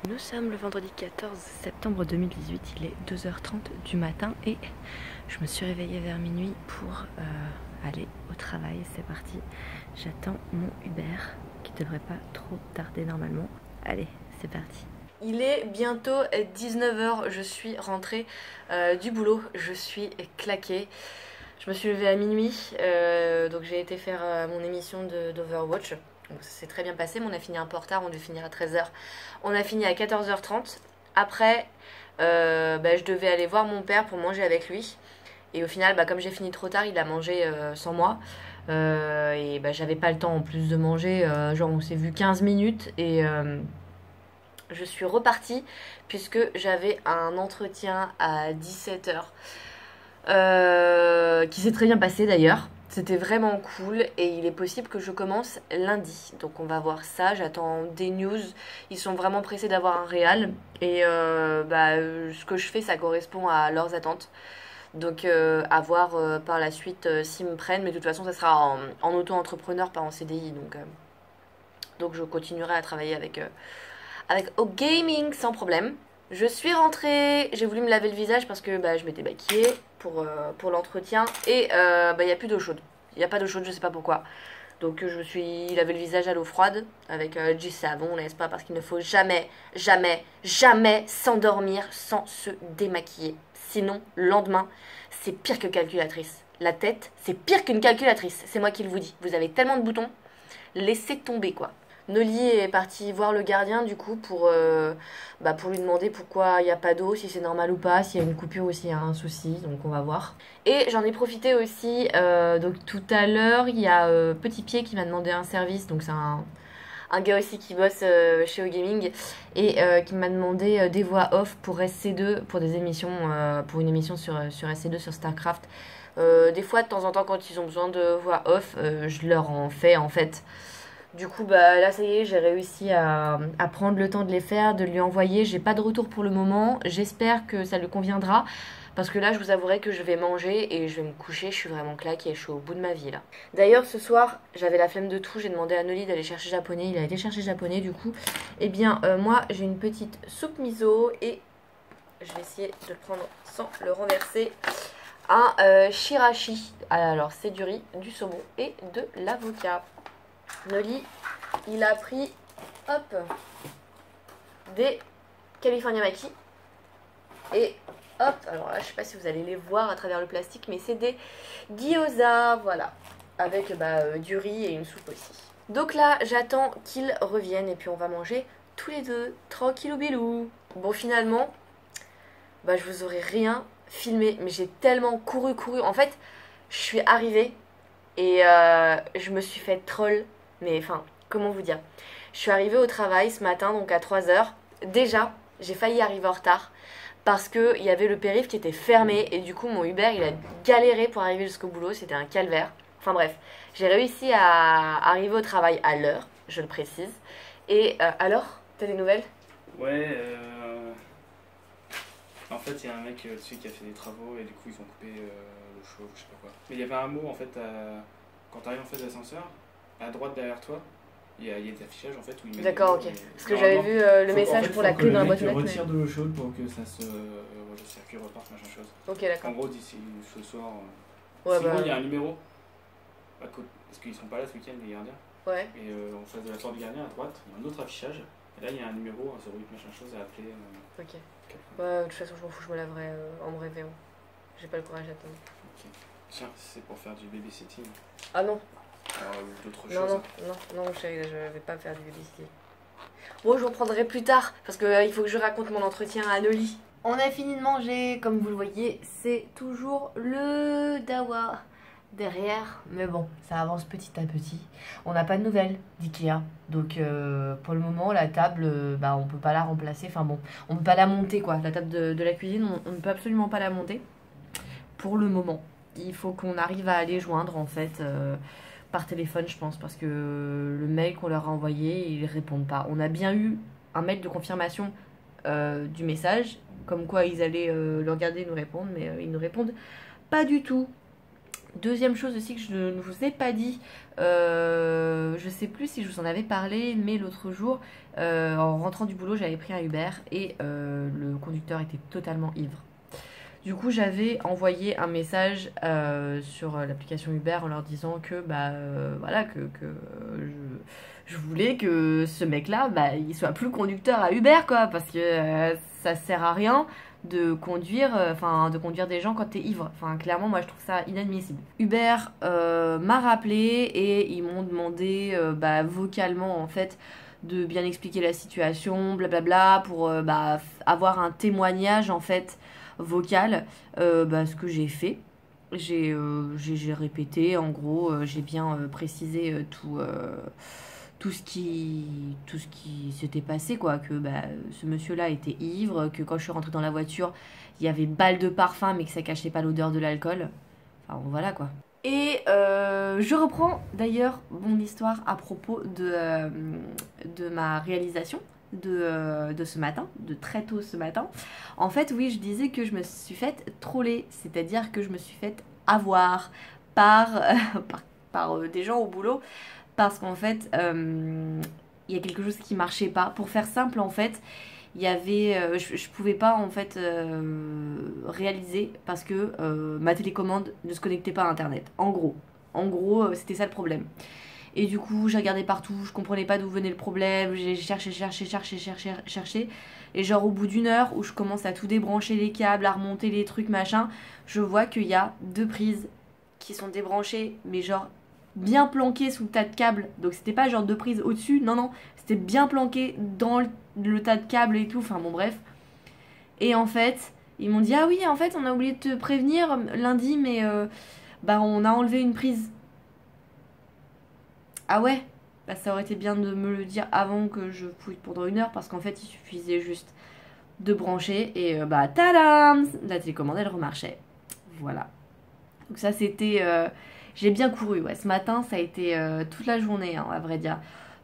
Nous sommes le vendredi 14 septembre 2018, il est 2h30 du matin et je me suis réveillée vers minuit pour aller au travail. C'est parti, j'attends mon Uber qui devrait pas trop tarder normalement. Allez, c'est parti. Il est bientôt 19h, je suis rentrée du boulot, je suis claquée. Je me suis levée à minuit, donc j'ai été faire mon émission d'Overwatch. Donc ça s'est très bien passé, mais on a fini un peu en retard, on devait finir à 13h. On a fini à 14h30. Après, je devais aller voir mon père pour manger avec lui. Et au final, comme j'ai fini trop tard, il a mangé sans moi. Et j'avais pas le temps en plus de manger. Genre on s'est vu 15 minutes et je suis repartie puisque j'avais un entretien à 17h. Qui s'est très bien passé d'ailleurs. C'était vraiment cool et il est possible que je commence lundi. Donc on va voir ça, j'attends des news. Ils sont vraiment pressés d'avoir un réal. Et ce que je fais, ça correspond à leurs attentes. Donc à voir par la suite s'ils me prennent. Mais de toute façon, ça sera en auto-entrepreneur, pas en CDI. Donc je continuerai à travailler avec au gaming sans problème. Je suis rentrée, j'ai voulu me laver le visage parce que je m'étais maquillée pour l'entretien et il n'y a plus d'eau chaude. Il n'y a pas d'eau chaude, je sais pas pourquoi. Donc je me suis lavé le visage à l'eau froide avec du savon, n'est-ce pas? Parce qu'il ne faut jamais, jamais, jamais s'endormir sans se démaquiller. Sinon, le lendemain, c'est pire que calculatrice. La tête, c'est pire qu'une calculatrice. C'est moi qui le vous dis. Vous avez tellement de boutons, laissez tomber quoi. Noli est parti voir le gardien du coup pour lui demander pourquoi il n'y a pas d'eau, si c'est normal ou pas, s'il y a une coupure ou s'il y a un souci, donc on va voir. Et j'en ai profité aussi, donc tout à l'heure il y a Petit Pied qui m'a demandé un service, donc c'est un gars aussi qui bosse chez OGaming et qui m'a demandé des voix off pour SC2, pour des émissions, pour une émission sur SC2 sur StarCraft. Des fois de temps en temps quand ils ont besoin de voix off, je leur en fais en fait. Du coup, là, ça y est, j'ai réussi à prendre le temps de les faire, de lui envoyer. J'ai pas de retour pour le moment. J'espère que ça lui conviendra. Parce que là, je vous avouerai que je vais manger et je vais me coucher. Je suis vraiment claquée. Je suis au bout de ma vie, là. D'ailleurs, ce soir, j'avais la flemme de tout. J'ai demandé à Noli d'aller chercher japonais. Il a été chercher japonais, du coup. Eh bien, moi, j'ai une petite soupe miso. Et je vais essayer de le prendre sans le renverser. Un shirashi. Alors, c'est du riz, du saumon et de l'avocat. Noli, il a pris, des California Maki. Et alors là, je sais pas si vous allez les voir à travers le plastique, mais c'est des gyoza, voilà. Avec du riz et une soupe aussi. Donc là, j'attends qu'ils reviennent et puis on va manger tous les deux, tranquillou bilou. Bon, finalement, je vous aurais rien filmé, mais j'ai tellement couru. En fait, je suis arrivée et je me suis fait troll. Mais enfin, comment vous dire? Je suis arrivée au travail ce matin, donc à 3h. Déjà, j'ai failli arriver en retard parce qu'il y avait le périph' qui était fermé et du coup, mon Uber, il a galéré pour arriver jusqu'au boulot. C'était un calvaire. Enfin bref, j'ai réussi à arriver au travail à l'heure, je le précise. Et alors, t'as des nouvelles? Ouais, en fait, il y a un mec dessus qui a fait des travaux et du coup, ils ont coupé le chauffe, je sais pas quoi. Mais il y avait un mot en fait, quand t'arrives en fait d'ascenseur, à droite derrière toi, il y a des affichages en fait où il met. D'accord, ok. Parce que j'avais vu le message pour la clé dans la boîte aux lettres. Retire de l'eau chaude pour que ça se. Le circuit reparte, machin chose. Ok, d'accord. En gros, d'ici ce soir. Ouais, sinon, il y a un numéro. Parce qu'ils sont pas là ce week-end, les gardiens. Ouais. Et en face de la porte du gardien à droite, il y a un autre affichage. Et là, il y a un numéro, un 08 machin chose à appeler. Ok. De toute façon, je m'en fous, je me laverai en me réveillant. J'ai pas le courage d'attendre. Ok. Tiens, c'est pour faire du babysitting. Ah non. D'autres choses. Non, chérie, je vais pas faire du babysitting. Bon, je vous reprendrai plus tard parce que il faut que je raconte mon entretien à Noli. On a fini de manger, comme vous le voyez, c'est toujours le dawa derrière. Mais bon, ça avance petit à petit. On n'a pas de nouvelles d'IKEA. Donc pour le moment, la table, on peut pas la remplacer. Enfin bon, on peut pas la monter quoi. La table de la cuisine, on ne peut absolument pas la monter. Pour le moment. Il faut qu'on arrive à les joindre en fait par téléphone je pense parce que le mail qu'on leur a envoyé ils répondent pas. On a bien eu un mail de confirmation du message comme quoi ils allaient le regarder et nous répondre mais ils ne répondent pas du tout. Deuxième chose aussi que je ne vous ai pas dit, je sais plus si je vous en avais parlé, mais l'autre jour, en rentrant du boulot, j'avais pris un Uber et le conducteur était totalement ivre. Du coup, j'avais envoyé un message sur l'application Uber en leur disant que voilà que je voulais que ce mec-là, il soit plus conducteur à Uber, quoi, parce que ça sert à rien de conduire, de conduire des gens quand t'es ivre. Enfin, clairement, moi, je trouve ça inadmissible. Uber m'a rappelé et ils m'ont demandé, vocalement, en fait, de bien expliquer la situation, blablabla, pour avoir un témoignage, en fait, vocal, ce que j'ai fait. J'ai répété, en gros, j'ai bien précisé tout ce qui s'était passé, quoi, que ce monsieur-là était ivre, que quand je suis rentrée dans la voiture, il y avait balle de parfum, mais que ça cachait pas l'odeur de l'alcool. Enfin, voilà, quoi. Et je reprends d'ailleurs mon histoire à propos de ma réalisation de ce matin, de très tôt ce matin. En fait, oui, je disais que je me suis faite troller, c'est-à-dire que je me suis faite avoir par, par des gens au boulot, parce qu'en fait, il y a quelque chose qui marchait pas. Pour faire simple, en fait, il y avait, je pouvais pas en fait réaliser parce que ma télécommande ne se connectait pas à internet. En gros, c'était ça le problème. Et du coup, j'ai regardé partout, je comprenais pas d'où venait le problème, j'ai cherché. Et genre au bout d'une heure où je commence à tout débrancher les câbles, à remonter les trucs machin, je vois qu'il y a 2 prises qui sont débranchées, mais genre bien planquées sous le tas de câbles. Donc c'était pas genre 2 prises au-dessus, non, c'était bien planqué dans le tas de câbles et tout, enfin bon bref. Et en fait, ils m'ont dit ah oui, en fait on a oublié de te prévenir lundi, mais on a enlevé une prise. Ah ouais, ça aurait été bien de me le dire avant que je fouille pendant une heure, parce qu'en fait il suffisait juste de brancher et tadam, la télécommande elle remarchait. Voilà. Donc ça c'était j'ai bien couru, ouais. Ce matin ça a été toute la journée, hein, à vrai dire.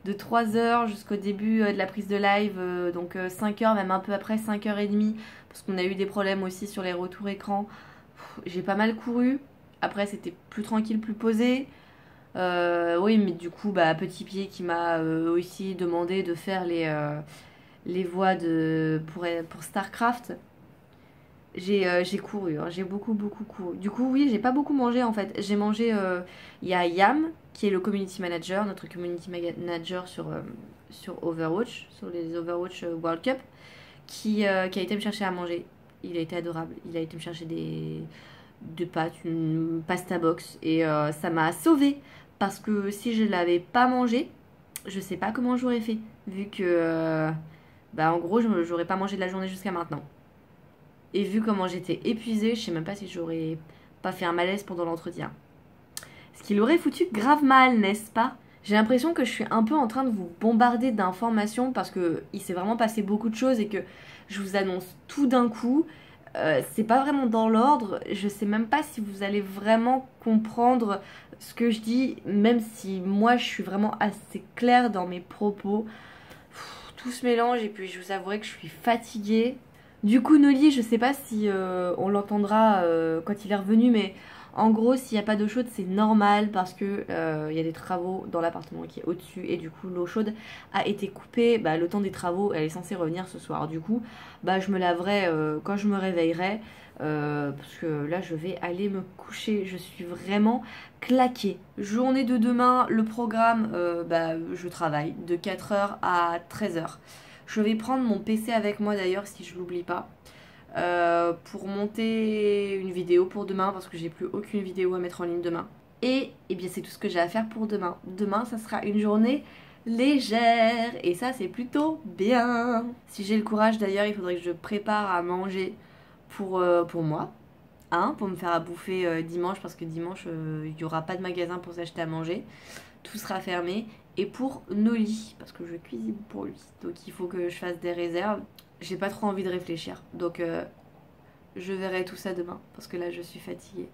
De 3h jusqu'au début de la prise de live, donc 5h, même un peu après 5h30, parce qu'on a eu des problèmes aussi sur les retours écran. J'ai pas mal couru. Après c'était plus tranquille, plus posé. Oui, mais du coup, Petit Pied qui m'a aussi demandé de faire les voix pour StarCraft. J'ai couru, hein, j'ai beaucoup couru. Du coup, oui, j'ai pas beaucoup mangé en fait. J'ai mangé, il y a Yam qui est le community manager, notre community manager sur Overwatch, sur les Overwatch World Cup, qui a été me chercher à manger. Il a été adorable. Il a été me chercher des pâtes, une pasta box, et ça m'a sauvée. Parce que si je l'avais pas mangé, je sais pas comment j'aurais fait. Vu que, en gros, j'aurais pas mangé de la journée jusqu'à maintenant. Et vu comment j'étais épuisée, je sais même pas si j'aurais pas fait un malaise pendant l'entretien. Ce qui l'aurait foutu grave mal, n'est-ce pas? J'ai l'impression que je suis un peu en train de vous bombarder d'informations parce que il s'est vraiment passé beaucoup de choses et que je vous annonce tout d'un coup. C'est pas vraiment dans l'ordre. Je sais même pas si vous allez vraiment comprendre ce que je dis, même si moi je suis vraiment assez claire dans mes propos. Tout se mélange et puis je vous avouerai que je suis fatiguée. Du coup, Noli, je sais pas si on l'entendra quand il est revenu, mais en gros, s'il n'y a pas d'eau chaude, c'est normal parce que il y a des travaux dans l'appartement qui est au-dessus et du coup, l'eau chaude a été coupée. Le temps des travaux, elle est censée revenir ce soir. Du coup, je me laverai quand je me réveillerai parce que là, je vais aller me coucher. Je suis vraiment claquée. Journée de demain, le programme, je travaille de 4h à 13h. Je vais prendre mon PC avec moi d'ailleurs si je l'oublie pas. Pour monter une vidéo pour demain parce que j'ai plus aucune vidéo à mettre en ligne demain. Et bien c'est tout ce que j'ai à faire pour demain. Demain ça sera une journée légère et ça c'est plutôt bien. Si j'ai le courage d'ailleurs il faudrait que je prépare à manger pour moi. Pour me faire à bouffer dimanche parce que dimanche il n'y aura pas de magasin pour s'acheter à manger. Tout sera fermé. Et pour Noli, parce que je cuisine pour lui. Donc il faut que je fasse des réserves. J'ai pas trop envie de réfléchir. Donc je verrai tout ça demain. Parce que là je suis fatiguée.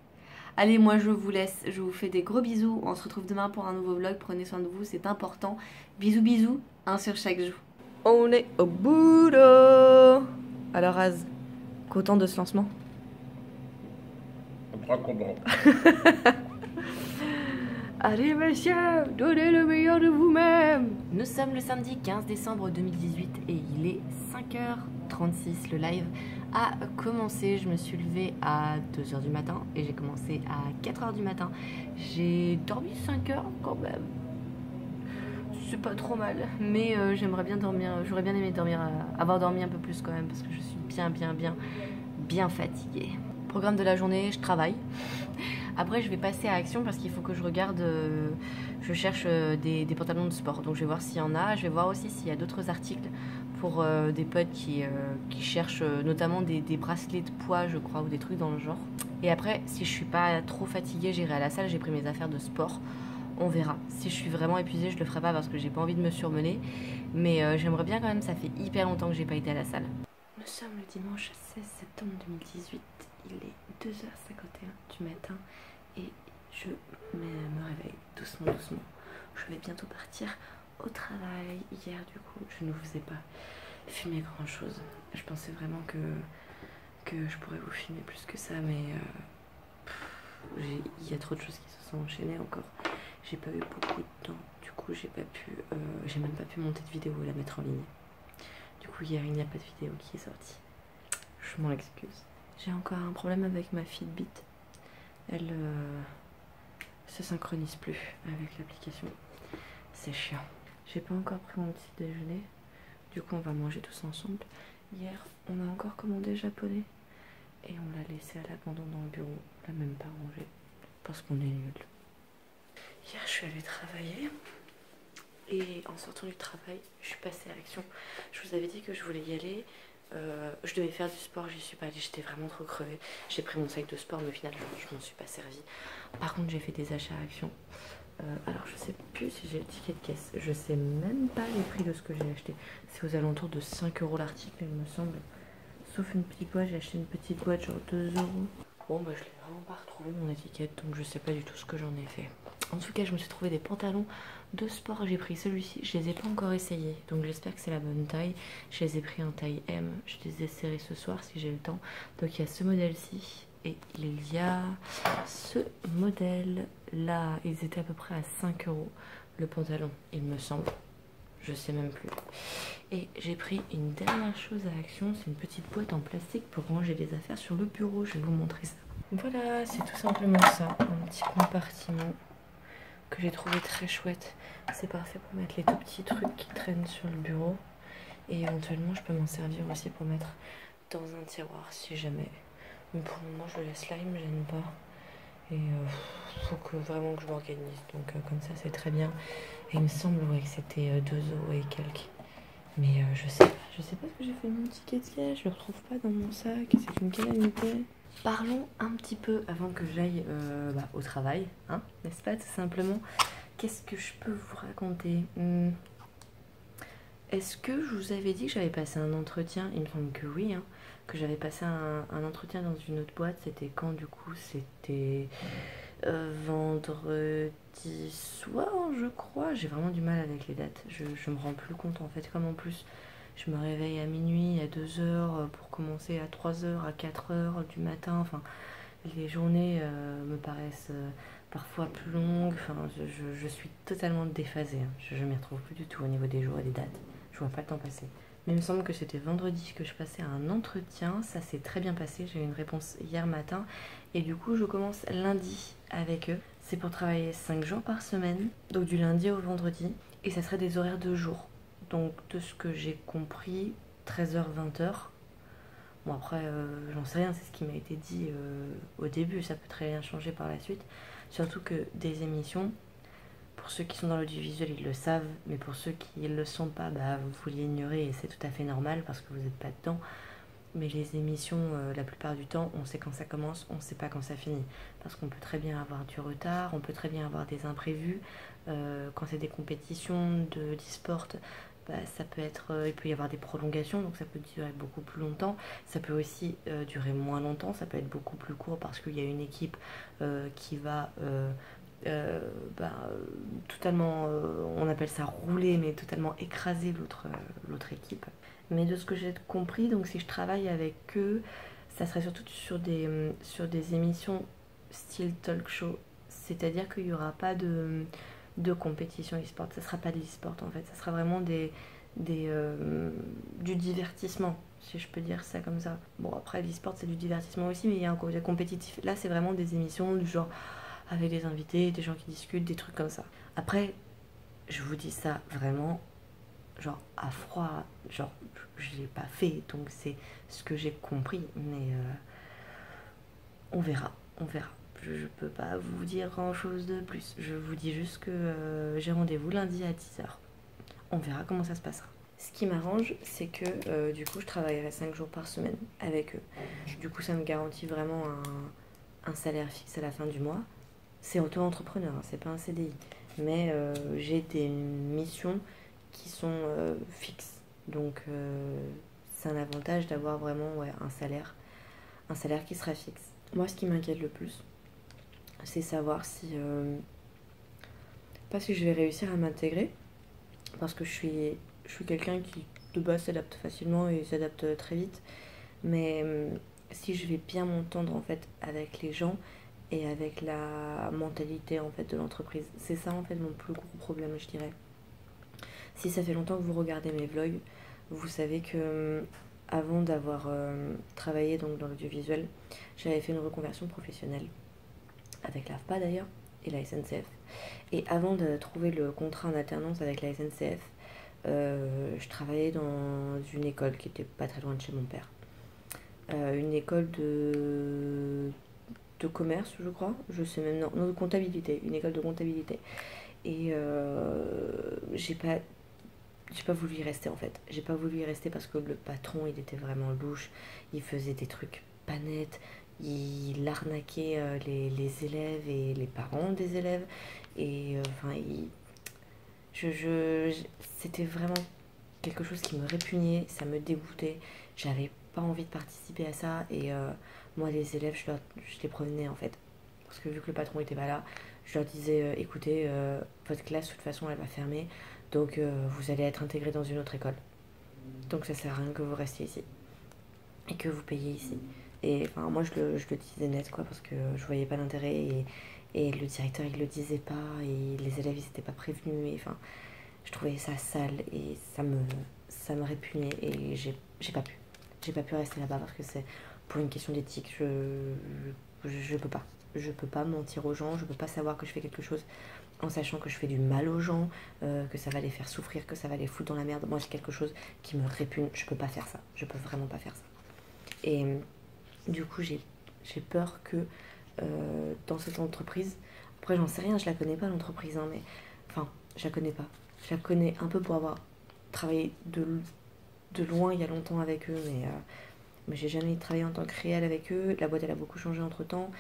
Allez, moi je vous laisse. Je vous fais des gros bisous. On se retrouve demain pour un nouveau vlog. Prenez soin de vous, c'est important. Bisous bisous. Un sur chaque joue. On est au boulot. Alors Az, content de ce lancement? crois qu'on va. Allez messieurs, donnez le meilleur de vous-même. Nous sommes le samedi 15 décembre 2018 et il est 5h36. Le live a commencé. Je me suis levée à 2h du matin et j'ai commencé à 4h du matin. J'ai dormi 5 heures quand même. C'est pas trop mal, mais j'aimerais bien dormir. J'aurais bien aimé dormir, avoir dormi un peu plus quand même parce que je suis bien fatiguée. Programme de la journée, je travaille. Après, je vais passer à Action parce qu'il faut que je regarde, je cherche des pantalons de sport. Donc, je vais voir s'il y en a. Je vais voir aussi s'il y a d'autres articles pour des potes qui cherchent notamment des bracelets de poids, je crois, ou des trucs dans le genre. Et après, si je suis pas trop fatiguée, j'irai à la salle. J'ai pris mes affaires de sport. On verra. Si je suis vraiment épuisée, je le ferai pas parce que j'ai pas envie de me surmener. Mais j'aimerais bien quand même, ça fait hyper longtemps que j'ai pas été à la salle. Nous sommes le dimanche 16 septembre 2018. Il est 2h51 du matin. Et je me réveille doucement. Je vais bientôt partir au travail. Hier, du coup, je ne vous ai pas filmé grand chose. Je pensais vraiment que je pourrais vous filmer plus que ça, mais il y a trop de choses qui se sont enchaînées encore. J'ai pas eu beaucoup de temps. Du coup, j'ai même pas pu monter de vidéo et la mettre en ligne. Du coup, hier, il n'y a pas de vidéo qui est sortie. Je m'en excuse. J'ai encore un problème avec ma Fitbit. Elle se synchronise plus avec l'application. C'est chiant. J'ai pas encore pris mon petit déjeuner. Du coup, on va manger tous ensemble. Hier, on a encore commandé japonais. Et on l'a laissé à l'abandon dans le bureau. On l'a même pas rangé. Parce qu'on est nuls. Hier, je suis allée travailler. Et en sortant du travail, je suis passée à Action. Je vous avais dit que je voulais y aller. Je devais faire du sport, j'y suis pas allée, j'étais vraiment trop crevée. J'ai pris mon sac de sport, mais au final, je m'en suis pas servi. Par contre, j'ai fait des achats à Action. Alors, je sais plus si j'ai le ticket de caisse. Je sais même pas les prix de ce que j'ai acheté. C'est aux alentours de 5 € l'article, il me semble. Sauf une petite boîte, j'ai acheté une petite boîte, genre 2 €. Bon, bah, je l'ai vraiment pas retrouvé mon étiquette, donc je sais pas du tout ce que j'en ai fait. En tout cas, je me suis trouvé des pantalons de sport. J'ai pris celui-ci, je les ai pas encore essayés, donc j'espère que c'est la bonne taille. Je les ai pris en taille M, je les essaierai ce soir si j'ai le temps. Donc il y a ce modèle-ci et il y a ce modèle-là. Ils étaient à peu près à 5 € le pantalon, il me semble. Je sais même plus. Et j'ai pris une dernière chose à Action, c'est une petite boîte en plastique pour ranger les affaires sur le bureau. Je vais vous montrer ça. Voilà, c'est tout simplement ça, un petit compartiment que j'ai trouvé très chouette. C'est parfait pour mettre les tout petits trucs qui traînent sur le bureau. Et éventuellement, je peux m'en servir aussi pour mettre dans un tiroir si jamais. Mais pour le moment, je laisse là, il me gêne pas. Et faut que vraiment que je m'organise. Donc comme ça, c'est très bien. Et il me semble ouais, que c'était 2 € et quelques. Mais je sais pas ce que j'ai fait de mon ticket de caisse. Je le retrouve pas dans mon sac. C'est une calamité. Parlons un petit peu avant que j'aille au travail, hein, n'est-ce pas, tout simplement. Qu'est-ce que je peux vous raconter? Est-ce que je vous avais dit que j'avais passé un entretien? Il me semble que oui, hein, que j'avais passé un entretien dans une autre boîte. C'était quand du coup? C'était vendredi soir, je crois. J'ai vraiment du mal avec les dates. Je me rends plus compte en fait, comme en plus je me réveille à minuit, à 2 h pour commencer à 3 h, à 4 h du matin. Enfin, les journées me paraissent parfois plus longues. Enfin, je suis totalement déphasée. Hein. Je m'y retrouve plus du tout au niveau des jours et des dates. Je vois pas le temps passer. Mais il me semble que c'était vendredi que je passais un entretien. Ça s'est très bien passé. J'ai eu une réponse hier matin. Et du coup, je commence lundi avec eux. C'est pour travailler 5 jours par semaine. Donc du lundi au vendredi. Et ça serait des horaires de jour. Donc de ce que j'ai compris, 13 h 20 h. Bon après, j'en sais rien, c'est ce qui m'a été dit au début, ça peut très bien changer par la suite. Surtout que des émissions, pour ceux qui sont dans l'audiovisuel, ils le savent, mais pour ceux qui ne le sont pas, vous l'ignorez et c'est tout à fait normal parce que vous n'êtes pas dedans. Mais les émissions, la plupart du temps, on sait quand ça commence, on ne sait pas quand ça finit. Parce qu'on peut très bien avoir du retard, on peut très bien avoir des imprévus. Quand c'est des compétitions d'e-sport, ça peut être, il peut y avoir des prolongations, donc ça peut durer beaucoup plus longtemps. Ça peut aussi durer moins longtemps, ça peut être beaucoup plus court parce qu'il y a une équipe qui va totalement, on appelle ça rouler, mais totalement écraser l'autre équipe. Mais de ce que j'ai compris, donc si je travaille avec eux, ça serait surtout sur des émissions style talk show, c'est-à-dire qu'il n'y aura pas de compétition e-sport, ça sera pas de l'e-sport en fait, ça sera vraiment du divertissement, si je peux dire ça comme ça. Bon, après l'e-sport c'est du divertissement aussi, mais il y a un côté compétitif. Là c'est vraiment des émissions du genre avec des invités, des gens qui discutent, des trucs comme ça. Après, je vous dis ça vraiment genre à froid, genre je l'ai pas fait, donc c'est ce que j'ai compris, mais on verra, on verra. Je peux pas vous dire grand chose de plus. Je vous dis juste que j'ai rendez-vous lundi à 10h. On verra comment ça se passera. Ce qui m'arrange, c'est que du coup, je travaillerai 5 jours par semaine avec eux. Du coup, ça me garantit vraiment un salaire fixe à la fin du mois. C'est auto-entrepreneur, hein, c'est pas un CDI. Mais j'ai des missions qui sont fixes. Donc, c'est un avantage d'avoir vraiment un salaire qui sera fixe. Moi, ce qui m'inquiète le plus, c'est savoir si... pas si je vais réussir à m'intégrer, parce que je suis quelqu'un qui, de base, s'adapte facilement et s'adapte très vite. Mais si je vais bien m'entendre, en fait, avec les gens et avec la mentalité, en fait, de l'entreprise. C'est ça, en fait, mon plus gros problème, je dirais. Si ça fait longtemps que vous regardez mes vlogs, vous savez que avant d'avoir travaillé donc, dans l'audiovisuel, j'avais fait une reconversion professionnelle, avec l'AFPA d'ailleurs, et la SNCF. Et avant de trouver le contrat en alternance avec la SNCF, je travaillais dans une école qui était pas très loin de chez mon père. Une école de commerce, je crois, je sais même, non, de comptabilité, une école de comptabilité. Et j'ai pas voulu y rester en fait. J'ai pas voulu y rester parce que le patron il était vraiment louche. Il faisait des trucs pas nets. Il arnaquait les élèves et les parents des élèves. Et enfin, c'était vraiment quelque chose qui me répugnait. Ça me dégoûtait. J'avais pas envie de participer à ça. Et moi, les élèves, je les prévenais en fait. Parce que vu que le patron était pas là, je leur disais écoutez, votre classe, de toute façon, elle va fermer. Donc vous allez être intégré dans une autre école. Donc ça sert à rien que vous restiez ici. Et que vous payiez ici. Et enfin moi je le disais net quoi parce que je voyais pas l'intérêt et le directeur il le disait pas et les élèves ils étaient pas prévenus et enfin je trouvais ça sale et ça me répugnait et j'ai pas pu. J'ai pas pu rester là-bas parce que c'est pour une question d'éthique. Je peux pas. Je peux pas mentir aux gens, je peux pas savoir que je fais quelque chose en sachant que je fais du mal aux gens, que ça va les faire souffrir, que ça va les foutre dans la merde. Moi, c'est quelque chose qui me répugne. Je peux pas faire ça. Je peux vraiment pas faire ça. Et du coup, j'ai peur que dans cette entreprise, après, j'en sais rien, je la connais pas l'entreprise, hein, mais enfin, je la connais pas. Je la connais un peu pour avoir travaillé de loin il y a longtemps avec eux, mais j'ai jamais travaillé en tant que réel avec eux. La boîte, elle a beaucoup changé entre temps.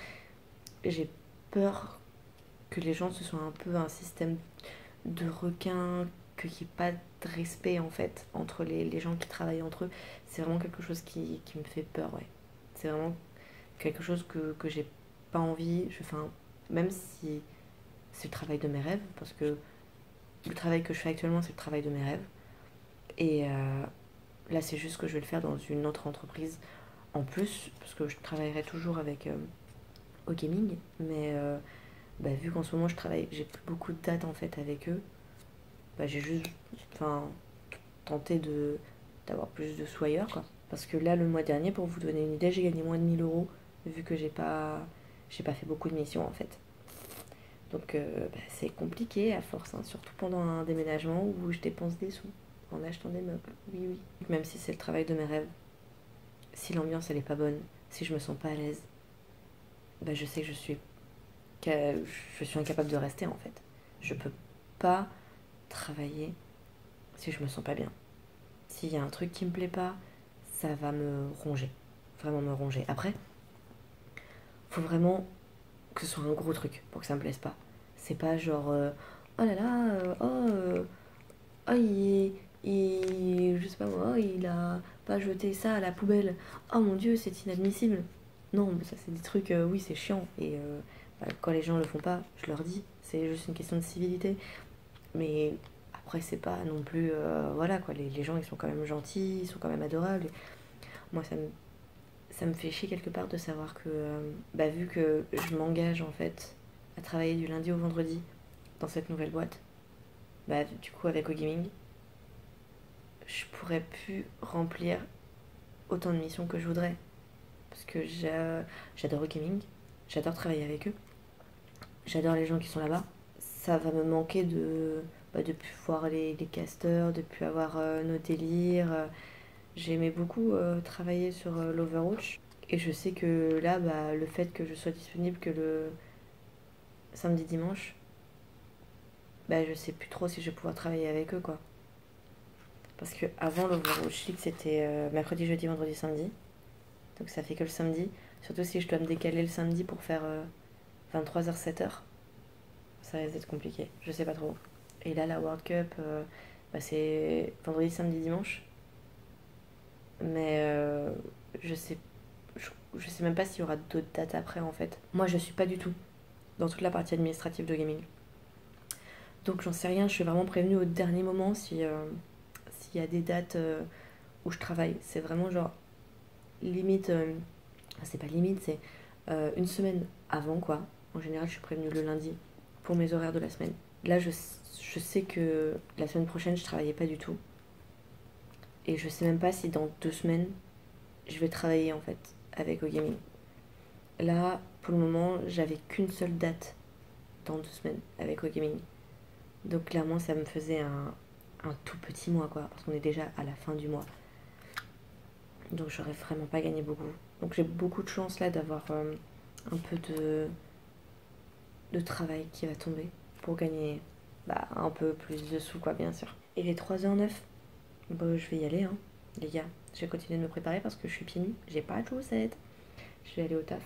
J'ai peur que les gens, ce soit un peu un système de requins, qu'il n'y ait pas de respect en fait entre les gens qui travaillent entre eux. C'est vraiment quelque chose qui me fait peur, ouais. C'est vraiment quelque chose que j'ai pas envie. Enfin, même si c'est le travail de mes rêves, parce que le travail que je fais actuellement, c'est le travail de mes rêves. Et là, c'est juste que je vais le faire dans une autre entreprise en plus, parce que je travaillerai toujours avec au gaming, mais bah, vu qu'en ce moment je travaille, j'ai plus beaucoup de dates en fait avec eux, bah, j'ai juste tenté d'avoir plus de sous ailleurs quoi. Parce que là, le mois dernier, pour vous donner une idée, j'ai gagné moins de 1000 euros vu que j'ai pas fait beaucoup de missions en fait. Donc bah, c'est compliqué à force, hein, surtout pendant un déménagement où je dépense des sous en achetant des meubles. Oui, oui. Même si c'est le travail de mes rêves, si l'ambiance elle est pas bonne, si je me sens pas à l'aise, bah, je sais que je suis incapable de rester en fait. Je peux pas travailler si je me sens pas bien. S'il y a un truc qui me plaît pas, ça va me ronger. Vraiment me ronger. Après, faut vraiment que ce soit un gros truc pour que ça me plaise pas. C'est pas genre oh là là, oh je sais pas moi, oh, il a pas jeté ça à la poubelle. Oh mon dieu, c'est inadmissible. Non, mais ça c'est des trucs, oui c'est chiant. Et bah, quand les gens le font pas, je leur dis. C'est juste une question de civilité. Mais après c'est pas non plus, voilà quoi, les gens ils sont quand même gentils, ils sont quand même adorables. Moi ça me fait chier quelque part de savoir que, bah, vu que je m'engage en fait à travailler du lundi au vendredi dans cette nouvelle boîte, bah, du coup avec OGaming, je pourrais plus remplir autant de missions que je voudrais. Parce que j'adore OGaming, j'adore travailler avec eux, j'adore les gens qui sont là-bas. Ça va me manquer de plus voir les casters, de plus avoir nos délires. J'aimais beaucoup travailler sur l'Overwatch. Et je sais que là, bah, le fait que je sois disponible que le samedi dimanche, bah, je sais plus trop si je vais pouvoir travailler avec eux, quoi. Parce que avant l'Overwatch League, c'était mercredi, jeudi, vendredi, samedi. Donc ça fait que le samedi. Surtout si je dois me décaler le samedi pour faire 23h, 7h. Ça risque d'être compliqué. Je sais pas trop. Et là, la World Cup, bah, c'est vendredi, samedi, dimanche. Mais je sais même pas s'il y aura d'autres dates après, en fait. Moi, je suis pas du tout dans toute la partie administrative de gaming. Donc j'en sais rien, je suis vraiment prévenue au dernier moment s'il y a des dates où je travaille. C'est vraiment genre limite, c'est pas limite, c'est une semaine avant, quoi. En général, je suis prévenue le lundi pour mes horaires de la semaine. Là, je sais que la semaine prochaine, je travaillais pas du tout. Et je sais même pas si dans 2 semaines, je vais travailler en fait avec OGaming. Là, pour le moment, j'avais qu'une seule date dans 2 semaines avec OGaming. Donc clairement, ça me faisait un tout petit mois, quoi. Parce qu'on est déjà à la fin du mois. Donc j'aurais vraiment pas gagné beaucoup. Donc j'ai beaucoup de chance là d'avoir un peu de travail qui va tomber pour gagner un peu plus de sous, quoi, bien sûr. Et les 3h09, bah, je vais y aller, hein, les gars. Je vais continuer de me préparer parce que je suis pieds nus. J'ai pas de chaussettes. Je vais aller au taf.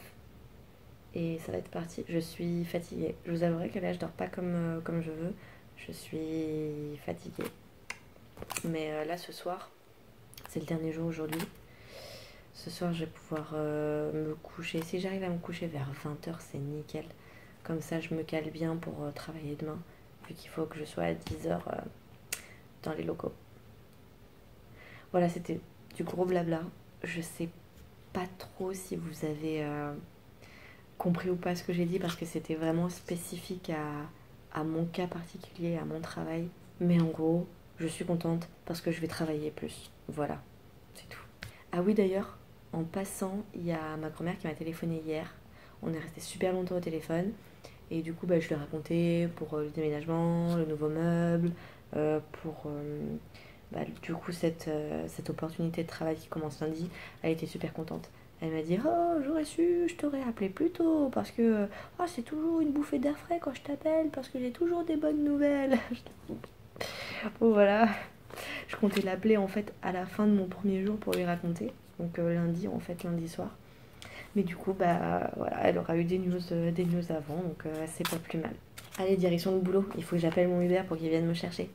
Et ça va être parti. Je suis fatiguée. Je vous avouerai que là, je dors pas comme je veux. Je suis fatiguée. Mais là, ce soir, c'est le dernier jour aujourd'hui. Ce soir, je vais pouvoir me coucher. Si j'arrive à me coucher vers 20h, c'est nickel. Comme ça, je me cale bien pour travailler demain. Vu qu'il faut que je sois à 10h dans les locaux. Voilà, c'était du gros blabla. Je sais pas trop si vous avez compris ou pas ce que j'ai dit parce que c'était vraiment spécifique à mon cas particulier, à mon travail. Mais en gros, je suis contente parce que je vais travailler plus. Voilà, c'est tout. Ah oui, d'ailleurs, en passant, il y a ma grand-mère qui m'a téléphoné hier. On est resté super longtemps au téléphone. Et du coup, je lui ai raconté pour le déménagement, le nouveau meuble, pour du coup cette opportunité de travail qui commence lundi. Elle était super contente. Elle m'a dit oh, j'aurais su, je t'aurais appelé plus tôt parce que c'est toujours une bouffée d'air frais quand je t'appelle parce que j'ai toujours des bonnes nouvelles. Bon voilà, je comptais l'appeler en fait à la fin de mon premier jour pour lui raconter. Donc lundi soir. Mais du coup voilà, elle aura eu des news avant donc c'est pas plus mal. Allez, direction le boulot, il faut que j'appelle mon Uber pour qu'il vienne me chercher.